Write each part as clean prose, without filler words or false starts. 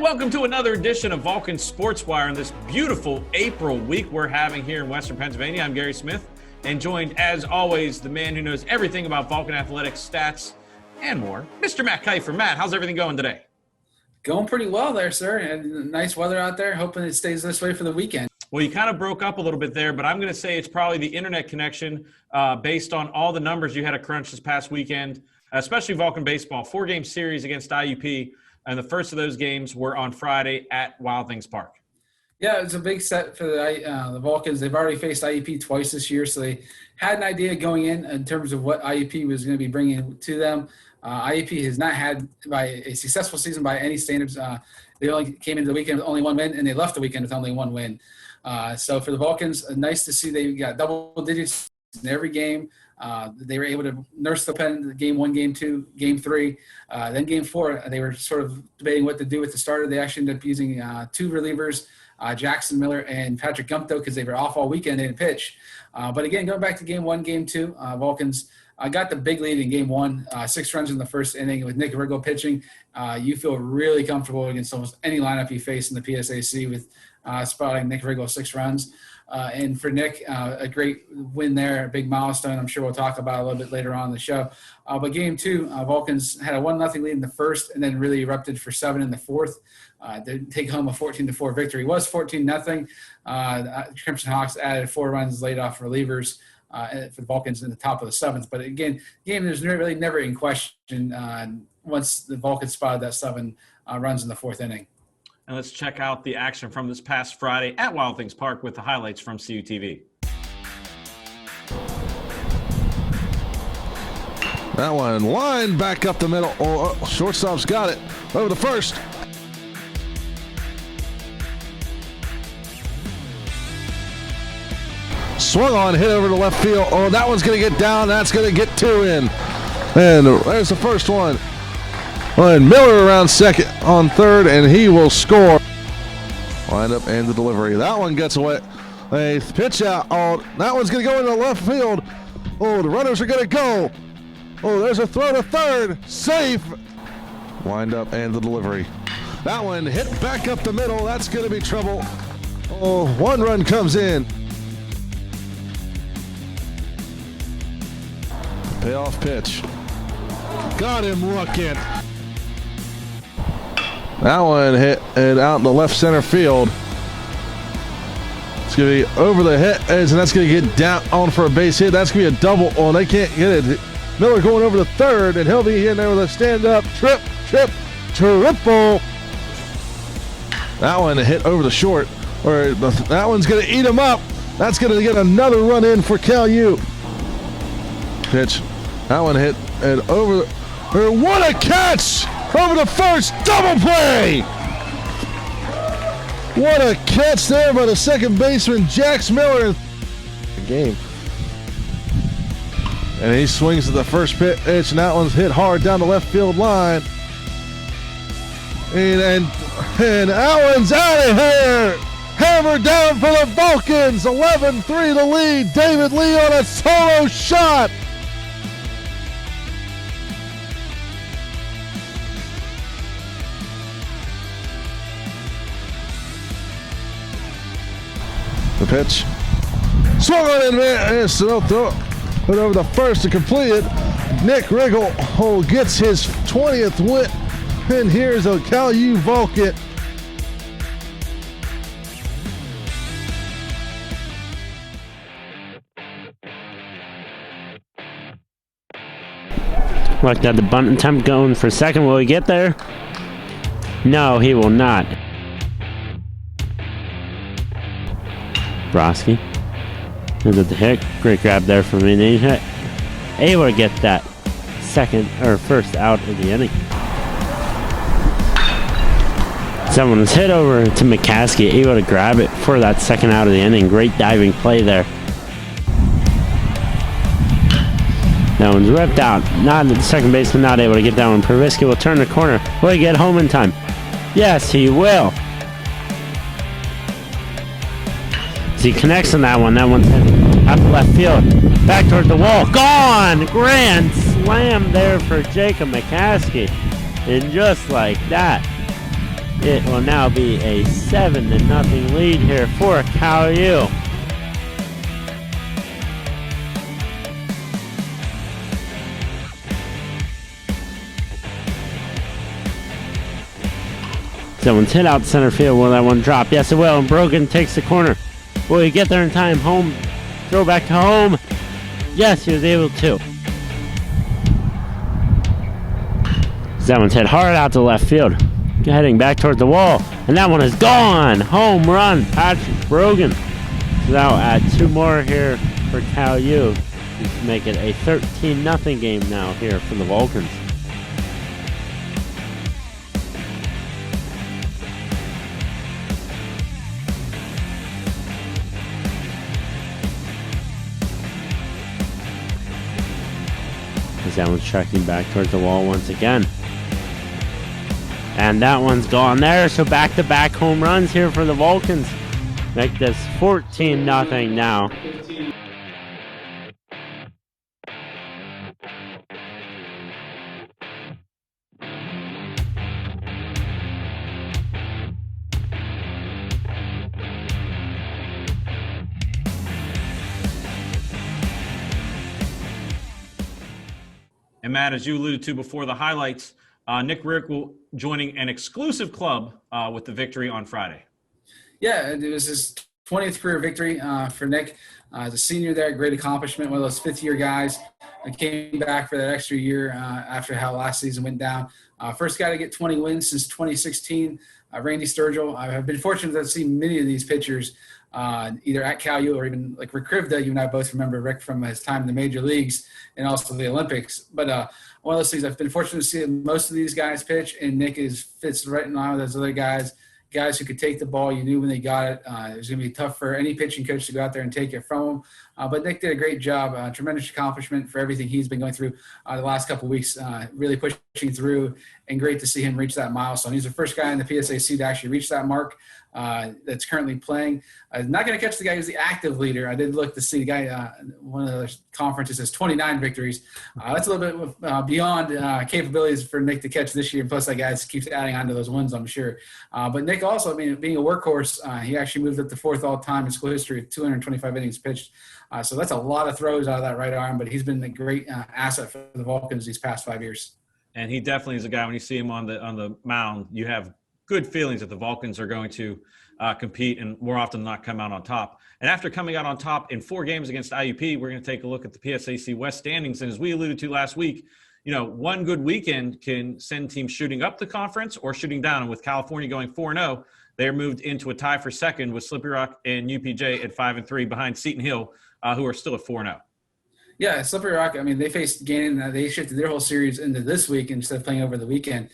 welcome to another edition of Vulcan Sportswire on this beautiful April week we're having here in Western Pennsylvania. I'm Gary Smith, and joined, as always, the man who knows everything about Vulcan athletics, stats, and more, Mr. Matt Kiefer. Matt, how's everything going today? Going pretty well there, sir. And nice weather out there. Hoping it stays this way for the weekend. Well, you kind of broke up a little bit there, but I'm going to say it's probably the internet connection based on all the numbers you had to crunch this past weekend, especially Vulcan baseball. 4-game series against IUP. And the first of those games were on Friday at Wild Things Park. Yeah, it's a big set for the Vulcans. They've already faced IUP twice this year, so they had an idea going in terms of what IUP was going to be bringing to them. IUP has not had a successful season by any standards. They only came into the weekend with only one win, and they left the weekend with only one win. So for the Vulcans, nice to see they got double digits in every game. They were able to nurse the pen game 1, game 2, game 3. Then game 4, they were sort of debating what to do with the starter. They actually ended up using 2 relievers, Jackson Miller and Patrick Gumpto, because they were off all weekend. They didn't pitch. But again, going back to game 1, game 2, Vulcans got the big lead in game 1, 6 runs in the first inning with Nick Riggle pitching. You feel really comfortable against almost any lineup you face in the PSAC with spotting Nick Riggle 6 runs. And for Nick, a great win there, a big milestone. I'm sure we'll talk about a little bit later on in the show. But game 2, Vulcans had a 1-0 lead in the first and then really erupted for 7 in the fourth. They take home a 14-4 victory. It was 14-0. Crimson Hawks added 4 runs late off relievers for the Vulcans in the top of the 7th. But again, the game is really never in question once the Vulcans spotted that 7 runs in the 4th inning. And let's check out the action from this past Friday at Wild Things Park with the highlights from CUTV. That one line back up the middle. Shortstop's got it. Over the first. Swung on, hit over to left field. Oh, that one's going to get down. That's going to get 2 in. And there's the first one. And Miller around second on third, and he will score. Wind up and the delivery. That one gets away. A pitch out. Oh, that one's going to go into left field. Oh, the runners are going to go. Oh, there's a throw to third. Safe. Wind up and the delivery. That one hit back up the middle. That's going to be trouble. Oh, 1 run comes in. Payoff pitch. Got him looking. That one hit and out in the left center field. It's going to be over the hit edge, and that's going to get down on for a base hit. That's going to be a double. Oh, they can't get it. Miller going over the third, and he'll be in there with a stand-up triple. That one hit over the short. That one's going to eat him up. That's going to get another run in for Cal U. Pitch. That one hit and over. What a catch! Over the first, double play! What a catch there by the second baseman, Jax Miller. Game. And he swings to the first pitch, and that one's hit hard down the left field line. And that one's out of here! Hammer down for the Vulcans, 11-3 the lead. David Lee on a solo shot. The pitch. Swung on in there. Throw it over the first to complete it. Nick Riggle gets his 20th win. And here's a Cal U Vulcan. Looked at the bunt attempt going for second. Will he get there? No, he will not. Broski is at the hit. Great grab there from Inning. Able to get that first out of the inning. Someone was hit over to McCaskey, able to grab it for that second out of the inning. Great diving play there. That one's ripped out. Not the second baseman, not able to get that one. Pervisky will turn the corner. Will he get home in time? Yes, he will. He connects on that one. That one's out to left field. Back toward the wall. Gone! Grand slam there for Jacob McCaskey. And just like that, It will now be a 7-0 lead here for Cal U. Someone's hit out center field. Will that one drop? Yes, it will. And Brogan takes the corner. Will he get there in time? Home. Throw back to home. Yes, he was able to. That one's hit hard out to left field. Heading back towards the wall. And that one is gone. Home run. Patrick Brogan. Now add 2 more here for Cal U. To make it a 13-0 game now here for the Vulcans. That one's tracking back towards the wall once again. And that one's gone there. So back-to-back home runs here for the Vulcans. Make this 14-0 now. And Matt, as you alluded to before the highlights, Nick Rick will joining an exclusive club with the victory on Friday. Yeah, it was his 20th career victory for Nick. As a senior there, great accomplishment, one of those fifth-year guys. Came back for that extra year after how last season went down. First guy to get 20 wins since 2016, Randy Sturgill. I've been fortunate to see many of these pitchers either at Cal U or even like Rick Krivda. You and I both remember Rick from his time in the major leagues and also the Olympics. But one of those things, I've been fortunate to see most of these guys pitch, and Nick fits right in line with those other guys who could take the ball. You knew when they got it. It was going to be tough for any pitching coach to go out there and take it from him. But Nick did a great job. Tremendous accomplishment for everything he's been going through the last couple of weeks, really pushing through, and great to see him reach that milestone. He's the first guy in the PSAC to actually reach that mark that's currently playing. Not going to catch the guy who's the active leader. I did look to see the guy, one of the conferences has 29 victories. That's a little bit beyond capabilities for Nick to catch this year. Plus, that guy keeps adding on to those wins, I'm sure. But Nick also, I mean, being a workhorse, he actually moved up to 4th all-time in school history with 225 innings pitched. So that's a lot of throws out of that right arm, but he's been a great asset for the Vulcans these past 5 years. And he definitely is a guy, when you see him on the mound, you have good feelings that the Vulcans are going to compete and more often than not come out on top. And after coming out on top in 4 games against IUP, we're going to take a look at the PSAC West standings. And as we alluded to last week, you know, one good weekend can send teams shooting up the conference or shooting down. And with California going 4-0, they're moved into a tie for second with Slippery Rock and UPJ at 5-3 behind Seton Hill, who are still at 4-0. Yeah, Slippery Rock, I mean, they faced Gannon. They shifted their whole series into this week instead of playing over the weekend.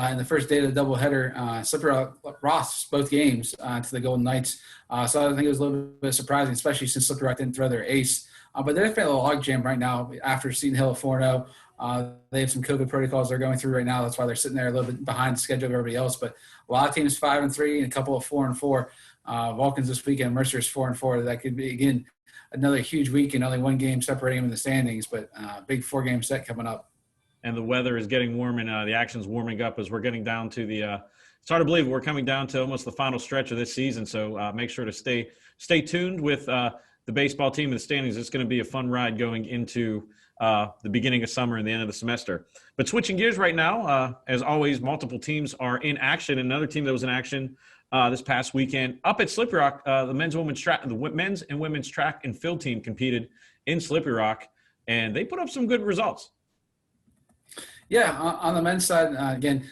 In the first day of the doubleheader, Slippery Rock lost both games to the Golden Knights. So I think it was a little bit surprising, especially since Slippery Rock didn't throw their ace. But they're feeling a log jam right now after Seton Hill at 4-0. They have some COVID protocols they're going through right now. That's why they're sitting there a little bit behind the schedule of everybody else. But a lot of teams 5-3 and a couple of 4-4. Vulcans this weekend, Mercer's 4-4. That could be, again, another huge week and only one game separating them in the standings, but big 4-game set coming up. And the weather is getting warm, and the action's warming up as we're getting down to the it's hard to believe we're coming down to almost the final stretch of this season. So make sure to stay tuned with the baseball team in the standings. It's going to be a fun ride going into the beginning of summer and the end of the semester. But switching gears right now, as always, multiple teams are in action. Another team that was in action this past weekend up at Slippery Rock, the men's and women's track and field team competed in Slippery Rock, and they put up some good results. Yeah, on the men's side, again,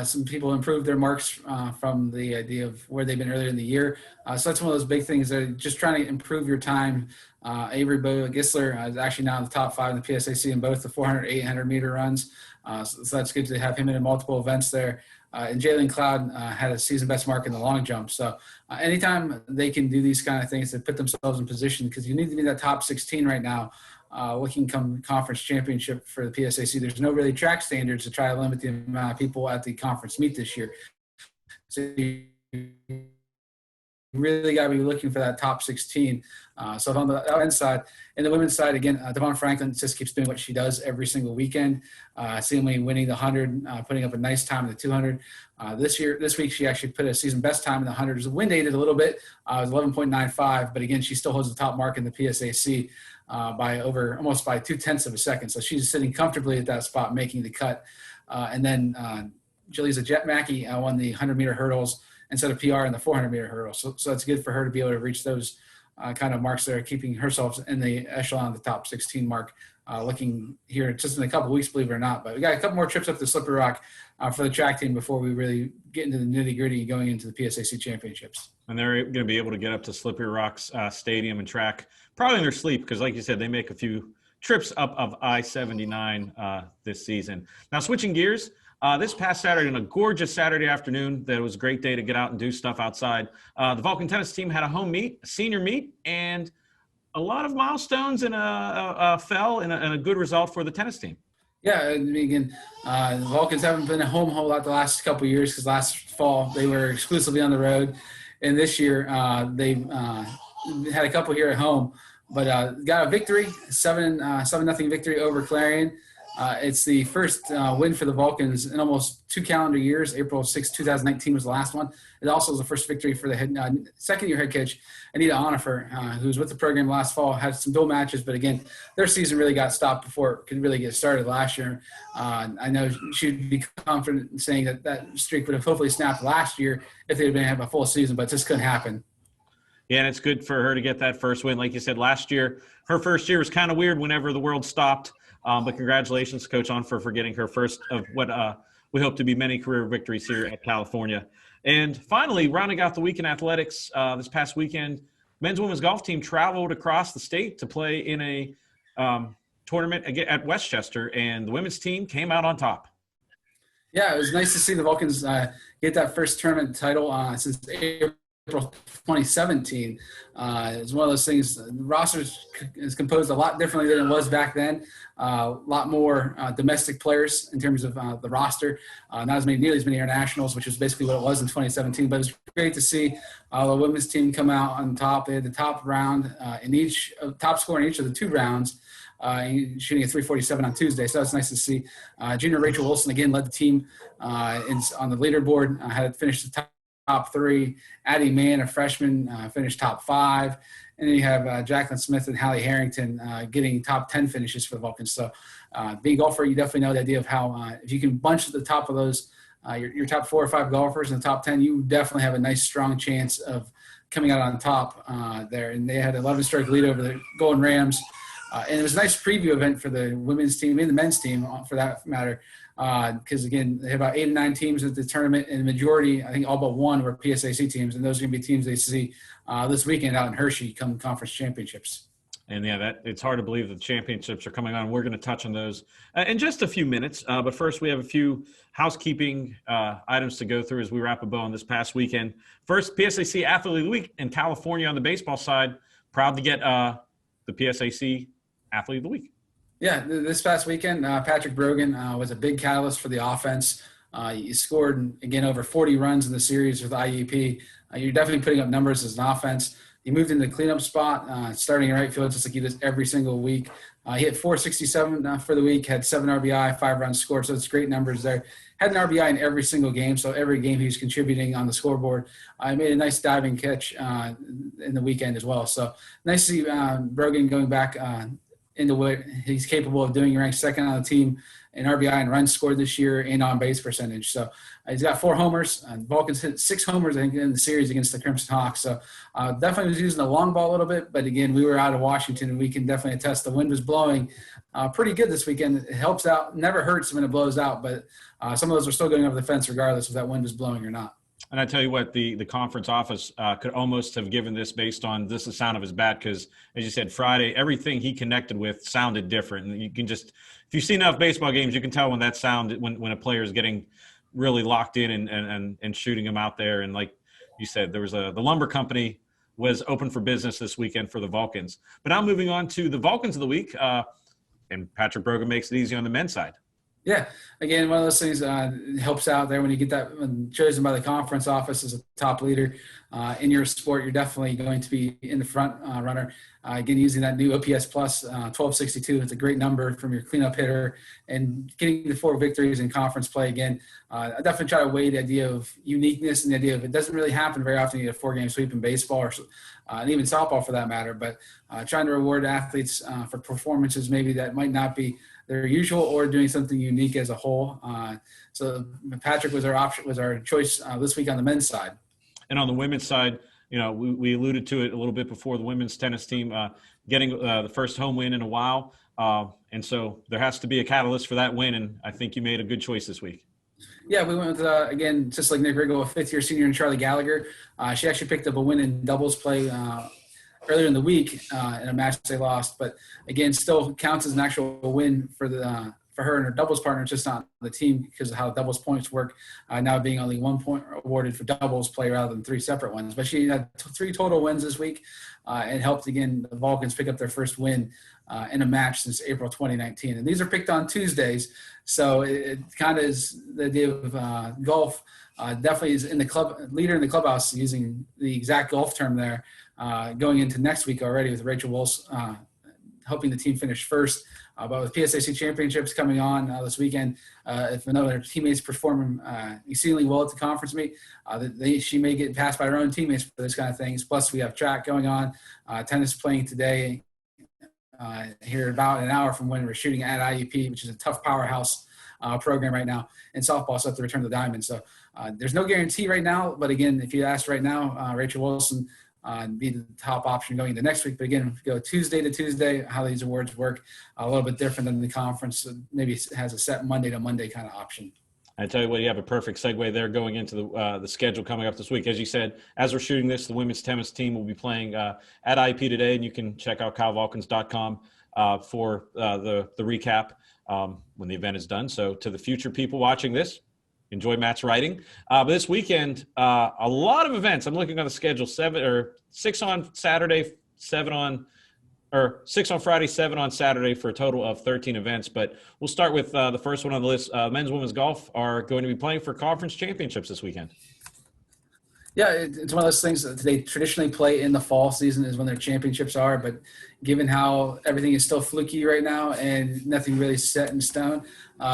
some people improved their marks from the idea of where they've been earlier in the year. So that's one of those big things. They're just trying to improve your time. Avery Gisler is actually now in the top 5 in the PSAC in both the 400, 800 meter runs. So that's good to have him in multiple events there. And Jalen Cloud had a season best mark in the long jump. So anytime they can do these kind of things to put themselves in position, because you need to be in that top 16 right now, looking come conference championship for the PSAC. There's no really track standards to try to limit the amount of people at the conference meet this year. So you really got to be looking for that top 16. So on the men's side, and the women's side, again, Devon Franklin just keeps doing what she does every single weekend, seemingly winning the 100, putting up a nice time in the 200. This week, she actually put a season best time in the 100. The wind aided a little bit. It was 11.95, but again, she still holds the top mark in the PSAC by almost by 0.2 of a second. So she's sitting comfortably at that spot, making the cut. And then Jaleesa Jetmacki won the 100-meter hurdles and set a PR in the 400-meter hurdles. So it's good for her to be able to reach those kind of marks there, keeping herself in the echelon of the top 16 mark, looking here just in a couple of weeks, believe it or not. But we got a couple more trips up to Slippery Rock for the track team before we really get into the nitty-gritty going into the PSAC championships. And they're going to be able to get up to Slippery Rock's stadium and track probably in their sleep because, like you said, they make a few trips up of I-79 this season. Now, switching gears, this past Saturday, on a gorgeous Saturday afternoon, that was a great day to get out and do stuff outside. The Vulcan tennis team had a home meet, a senior meet, and a lot of milestones and a good result for the tennis team. Yeah, again, the Vulcans haven't been at home a whole lot the last couple of years because last fall they were exclusively on the road, and this year they had a couple here at home, but got a victory, 7-0 victory over Clarion. It's the first win for the Vulcans in almost 2 calendar years. April 6, 2019 was the last one. It also was the first victory for the second-year head coach, Anita Onifer, who was with the program last fall, had some dual matches, but again, their season really got stopped before it could really get started last year. I know she'd be confident in saying that streak would have hopefully snapped last year if they had been have a full season, but it just couldn't happen. Yeah, and it's good for her to get that first win. Like you said, last year, her first year was kind of weird whenever the world stopped. But congratulations, Coach Onfer, for getting her first of what we hope to be many career victories here at California. And finally, rounding out the week in athletics, this past weekend, men's and women's golf team traveled across the state to play in a tournament at Westchester, and the women's team came out on top. Yeah, it was nice to see the Vulcans get that first tournament title since April 2017. It's one of those things. The roster is composed a lot differently than it was back then. A lot more domestic players in terms of the roster. Not nearly as many internationals, which is basically what it was in 2017. But it's great to see the women's team come out on top. They had the top round top score in each of the 2 rounds. Shooting at 347 on Tuesday, so it's nice to see. Junior Rachel Wilson again led the team on the leaderboard. Had finished the top 3. Addie Mann, a freshman, finished top 5. And then you have Jacqueline Smith and Hallie Harrington getting top 10 finishes for the Vulcans. So being a golfer, you definitely know the idea of how if you can bunch at the top of those, your top 4 or 5 golfers in the top 10, you definitely have a nice, strong chance of coming out on top there. And they had an 11-stroke lead over the Golden Rams. And it was a nice preview event for the women's team and the men's team, for that matter, because, again, they have about 8 or 9 teams at the tournament, and the majority, I think all but one, were PSAC teams, and those are going to be teams they see this weekend out in Hershey come conference championships. And, yeah, it's hard to believe that the championships are coming on. We're going to touch on those in just a few minutes. But first, we have a few housekeeping items to go through as we wrap a bow on this past weekend. First, PSAC Athlete of the Week in California on the baseball side. Proud to get the PSAC Athlete of the Week. Yeah, this past weekend, Patrick Brogan was a big catalyst for the offense. He scored, again, over 40 runs in the series with IUP. You're definitely putting up numbers as an offense. He moved into the cleanup spot, starting in right field, just like he does every single week. He hit 467 for the week, had 7 RBI, 5 runs scored, so it's great numbers there. Had an RBI in every single game, so every game he was contributing on the scoreboard. He made a nice diving catch in the weekend as well. So nice to see Brogan going back into what he's capable of doing. He ranked second on the team in RBI and runs scored this year and on base percentage. So he's got 4 homers. Vulcans hit 6 homers, I think, in the series against the Crimson Hawks. So definitely was using the long ball a little bit. But, again, we were out of Washington, and we can definitely attest the wind was blowing pretty good this weekend. It helps out. Never hurts when it blows out. But some of those are still going over the fence regardless if that wind is blowing or not. And I tell you what, the conference office could almost have given this based on the sound of his bat because, as you said, Friday, everything he connected with sounded different. And you can just – if you've seen enough baseball games, you can tell when that sound – when a player is getting really locked in and shooting him out there. And like you said, there was the lumber company was open for business this weekend for the Vulcans. But now moving on to the Vulcans of the week, and Patrick Brogan makes it easy on the men's side. Yeah, again, one of those things helps out there when you get that chosen by the conference office as a top leader in your sport. You're definitely going to be in the front runner. Again, using that new OPS plus 1262, it's a great number from your cleanup hitter, and getting the 4 victories in conference play. Again, I definitely try to weigh the idea of uniqueness and the idea of it doesn't really happen very often. You get a 4-game sweep in baseball or and even softball for that matter. But trying to reward athletes for performances maybe that might not be their usual or doing something unique as a whole. So Patrick was our option, was our choice this week on the men's side. And on the women's side, we alluded to it a little bit before, the women's tennis team getting the first home win in a while. And so there has to be a catalyst for that win. And I think you made a good choice this week. Yeah, we went with, again, just like Nick Riggle, a 5th-year senior in Charlie Gallagher. She actually picked up a win in doubles play earlier in the week in a match they lost. But, again, still counts as an actual win for her and her doubles partner, just not the team because of how doubles points work, now being only 1 point awarded for doubles play rather than 3 separate ones. But she had 3 total wins this week and helped, again, the Vulcans pick up their first win in a match since April 2019. And these are picked on Tuesdays, so it kind of is the idea of golf. Definitely is in the club leader in the clubhouse, using the exact golf term there, going into next week already with Rachel Wilson helping the team finish first. But with PSAC championships coming on this weekend, if another teammates perform exceedingly well at the conference meet, she may get passed by her own teammates for this kind of things. Plus, we have track going on, tennis playing today here about an hour from when we're shooting at IUP, which is a tough powerhouse program right now, and softball set to return to the diamond. So there's no guarantee right now, but again, if you ask right now, Rachel Wilson be the top option going into next week. But again, if you go Tuesday to Tuesday, how these awards work, a little bit different than the conference. Maybe it has a set Monday to Monday kind of option. I tell you what, you have a perfect segue there going into the schedule coming up this week. As you said, as we're shooting this, the women's tennis team will be playing at IP today, and you can check out calvulcans.com for the recap when the event is done. So to the future people watching this, enjoy Matt's writing. But this weekend, a lot of events. I'm looking on the schedule: 6 on Saturday, 6 on Friday, 7 on Saturday, for a total of 13 events. But we'll start with the first one on the list. Men's, women's golf are going to be playing for conference championships this weekend. Yeah, it's one of those things that they traditionally play in the fall season is when their championships are. But given how everything is still fluky right now and nothing really set in stone,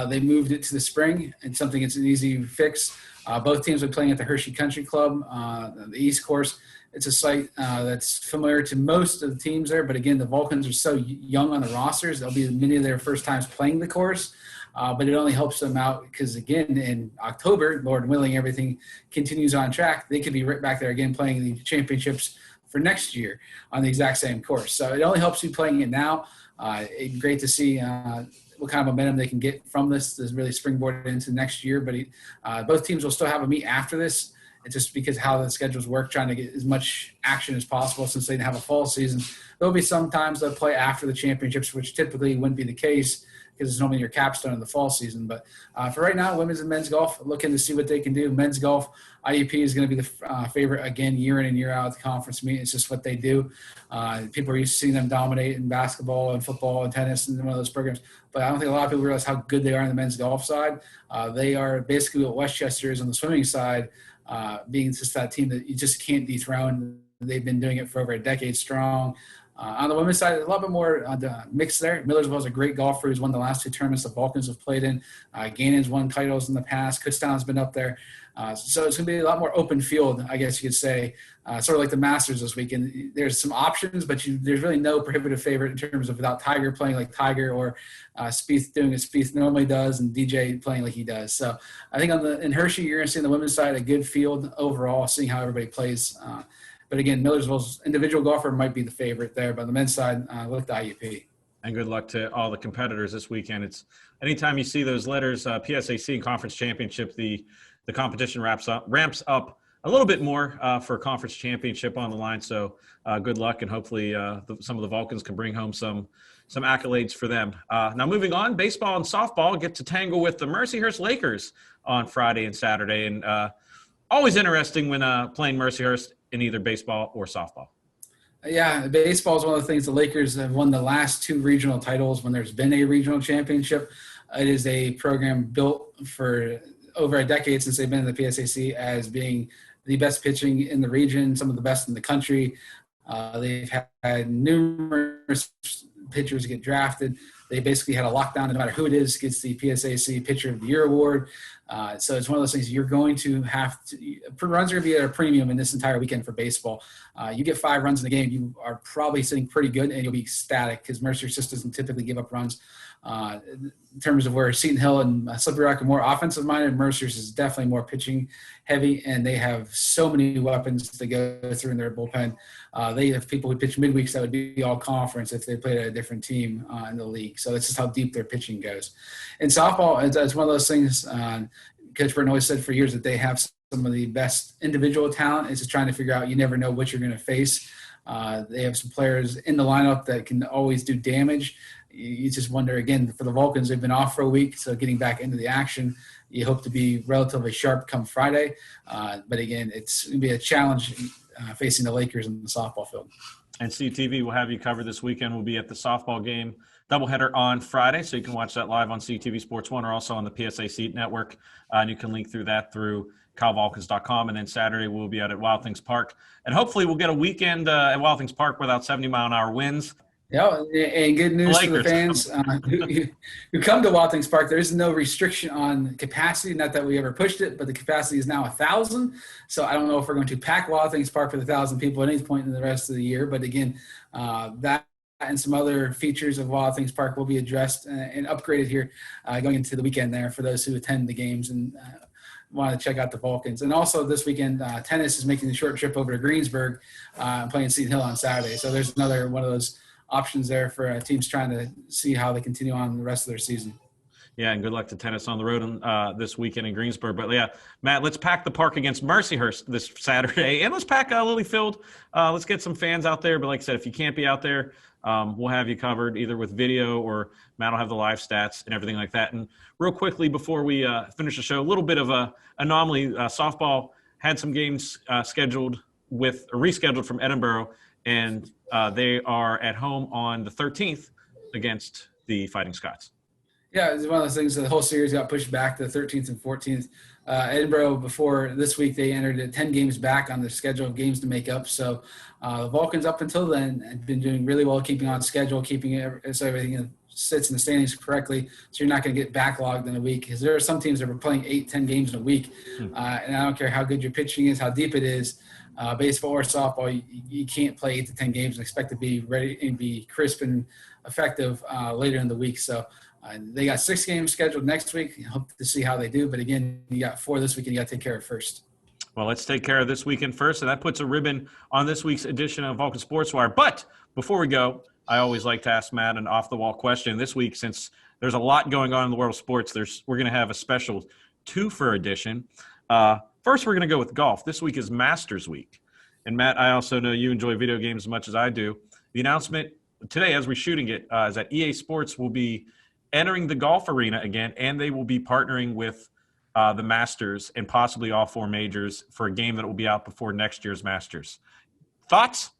they moved it to the spring, and something it's an easy fix. Both teams are playing at the Hershey Country Club, the East Course. It's a site that's familiar to most of the teams there. But again, the Vulcans are so young on the rosters. They'll be many of their first times playing the course. But it only helps them out because, again, in October, Lord willing, everything continues on track. They could be right back there again playing the championships for next year on the exact same course. So it only helps you playing it now. Great to see what kind of momentum they can get from this really springboard into next year. But both teams will still have a meet after this. It's just because how the schedules work, trying to get as much action as possible since they have a fall season. There'll be some times they'll play after the championships, which typically wouldn't be the case because it's normally your capstone in the fall season. But for right now, women's and men's golf, looking to see what they can do. Men's golf, IUP is going to be the favorite again, year in and year out at the conference meet. It's just what they do. People are used to seeing them dominate in basketball and football and tennis and one of those programs. But I don't think a lot of people realize how good they are on the men's golf side. They are basically what Westchester is on the swimming side, being just that team that you just can't dethrone. They've been doing it for over a decade strong. On the women's side, a little bit more mixed there. Millersville is a great golfer who's won the last 2 tournaments the Vulcans have played in. Gannon's won titles in the past. Kutztown's been up there. So it's going to be a lot more open field, I guess you could say, sort of like the Masters this weekend. There's some options, but there's really no prohibitive favorite in terms of without Tiger playing like Tiger or Spieth doing what Spieth normally does and DJ playing like he does. So I think in Hershey, you're going to see on the women's side a good field overall, seeing how everybody plays. But again, Millersville's individual golfer might be the favorite there. But on the men's side, look to IUP. And good luck to all the competitors this weekend. It's anytime you see those letters, PSAC and Conference Championship, the competition ramps up a little bit more for a conference championship on the line. So good luck, and hopefully some of the Vulcans can bring home some accolades for them. Now moving on, baseball and softball get to tangle with the Mercyhurst Lakers on Friday and Saturday. And always interesting when playing Mercyhurst in either baseball or softball. Yeah, baseball is one of the things. The Lakers have won the last 2 regional titles when there's been a regional championship. It is a program built for over a decade since they've been in the PSAC as being the best pitching in the region, some of the best in the country. They've had numerous pitchers get drafted. They basically had a lockdown. No matter who it is, gets the PSAC Pitcher of the Year award. So it's one of those things you're going to have to – runs are going to be at a premium in this entire weekend for baseball. You get 5 runs in the game, you are probably sitting pretty good, and you'll be ecstatic because Mercer just doesn't typically give up runs. In terms of where Seton Hill and Slippery Rock are more offensive-minded, Mercer's is definitely more pitching-heavy, and they have so many weapons to go through in their bullpen. They have people who pitch midweeks that would be all conference if they played at a different team in the league. So that's just how deep their pitching goes. In softball, it's one of those things Coach Burton always said for years that they have some of the best individual talent. It's just trying to figure out you never know what you're going to face. They have some players in the lineup that can always do damage. You just wonder, again, for the Vulcans, they've been off for a week, so getting back into the action, you hope to be relatively sharp come Friday. But, again, it's going to be a challenge facing the Lakers in the softball field. And CTV will have you covered this weekend. We'll be at the softball game doubleheader on Friday, so you can watch that live on CTV Sports 1 or also on the PSAC network. And you can link through that through calvulcans.com. And then Saturday we'll be out at Wild Things Park. And hopefully we'll get a weekend at Wild Things Park without 70-mile-an-hour winds. Yeah, and good news to the fans who come to Wild Things Park. There is no restriction on capacity. Not that we ever pushed it, but the capacity is now 1,000. So I don't know if we're going to pack Wild Things Park with 1,000 people at any point in the rest of the year. But again, that and some other features of Wild Things Park will be addressed and upgraded here going into the weekend there for those who attend the games and want to check out the Vulcans. And also this weekend, tennis is making the short trip over to Greensburg and playing Seton Hill on Saturday. So there's another one of those options there for teams trying to see how they continue on the rest of their season. Yeah, and good luck to tennis on the road this weekend in Greensburg. But, yeah, Matt, let's pack the park against Mercyhurst this Saturday. And let's pack Lilyfield. Let's get some fans out there. But like I said, if you can't be out there, we'll have you covered either with video or Matt will have the live stats and everything like that. And real quickly before we finish the show, a little bit of a anomaly. Softball had some games rescheduled from Edinburgh, and they are at home on the 13th against the Fighting Scots. Yeah, it's one of those things. The whole series got pushed back to the 13th and 14th. Edinburgh, before this week, they entered at 10 games back on their schedule of games to make up. So the Vulcans, up until then, had been doing really well, keeping on schedule, keeping it so everything sits in the standings correctly. So you're not going to get backlogged in a week, because there are some teams that are playing 8-10 games in a week. And I don't care how good your pitching is, how deep it is. Baseball or softball, you can't play 8 to 10 games and expect to be ready and be crisp and effective later in the week. So they got 6 games scheduled next week. Hope to see how they do. But again, you got 4 this week, and you got to take care of first. Well, let's take care of this weekend first, and that puts a ribbon on this week's edition of Vulcan Sportswire. But before we go, I always like to ask Matt an off-the-wall question. This week, since there's a lot going on in the world of sports, we're going to have a special two-for edition. First, we're going to go with golf. This week is Masters Week. And, Matt, I also know you enjoy video games as much as I do. The announcement today, as we're shooting it, is that EA Sports will be entering the golf arena again, and they will be partnering with the Masters and possibly all 4 majors for a game that will be out before next year's Masters. Thoughts?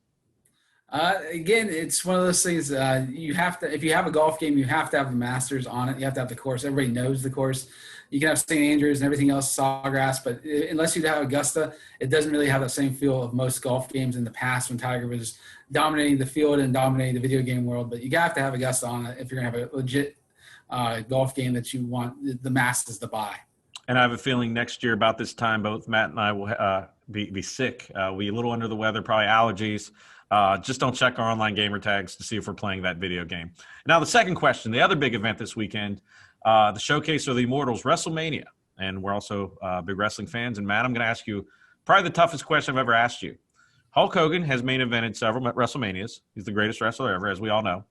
Again, it's one of those things you have to – if you have a golf game, you have to have the Masters on it. You have to have the course. Everybody knows the course. You can have St. Andrews and everything else, Sawgrass, but unless you have Augusta, it doesn't really have that same feel of most golf games in the past when Tiger was dominating the field and dominating the video game world. But you have to have Augusta on it if you're going to have a legit golf game that you want the masses to buy. And I have a feeling next year about this time, both Matt and I will be sick. We'll be a little under the weather, probably allergies. Just don't check our online gamer tags to see if we're playing that video game. Now, the second question, the other big event this weekend, the Showcase of the Immortals, WrestleMania. And we're also big wrestling fans. And, Matt, I'm going to ask you probably the toughest question I've ever asked you. Hulk Hogan has main evented several WrestleManias. He's the greatest wrestler ever, as we all know.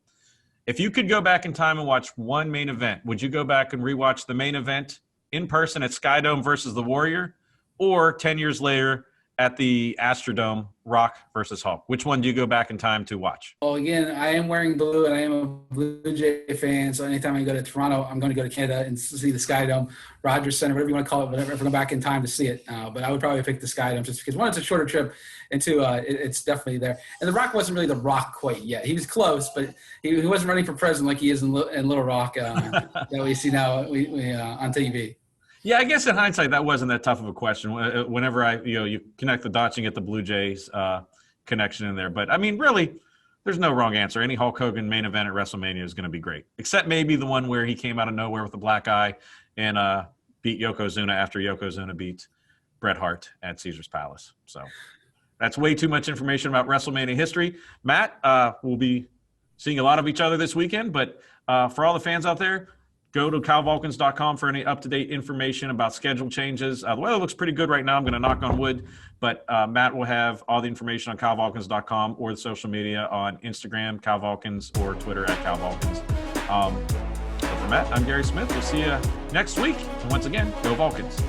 If you could go back in time and watch one main event, would you go back and rewatch the main event in person at Skydome versus The Warrior, or 10 years later at the Astrodome, Rock versus Hulk? Which one do you go back in time to watch? Well, again, I am wearing blue, and I am a Blue Jay fan. So anytime I go to Toronto, I'm going to go to Canada and see the Sky Dome, Rogers Center, whatever you want to call it, whatever. If I go back in time to see it, but I would probably pick the Sky Dome just because one, it's a shorter trip, and two, it's definitely there. And the Rock wasn't really the Rock quite yet. He was close, but he wasn't running for president like he is in Little Rock that we see now on TV. Yeah, I guess in hindsight, that wasn't that tough of a question. Whenever you connect the dots and get the Blue Jays connection in there. But I mean, really, there's no wrong answer. Any Hulk Hogan main event at WrestleMania is going to be great, except maybe the one where he came out of nowhere with a black eye and beat Yokozuna after Yokozuna beat Bret Hart at Caesar's Palace. So that's way too much information about WrestleMania history. Matt, we'll be seeing a lot of each other this weekend, but for all the fans out there, go to calvulcans.com for any up-to-date information about schedule changes. The weather looks pretty good right now. I'm going to knock on wood, but Matt will have all the information on calvulcans.com or the social media on Instagram, calvulcans, or Twitter at calvulcans. So for Matt, I'm Gary Smith. We'll see you next week. And once again, go Vulcans.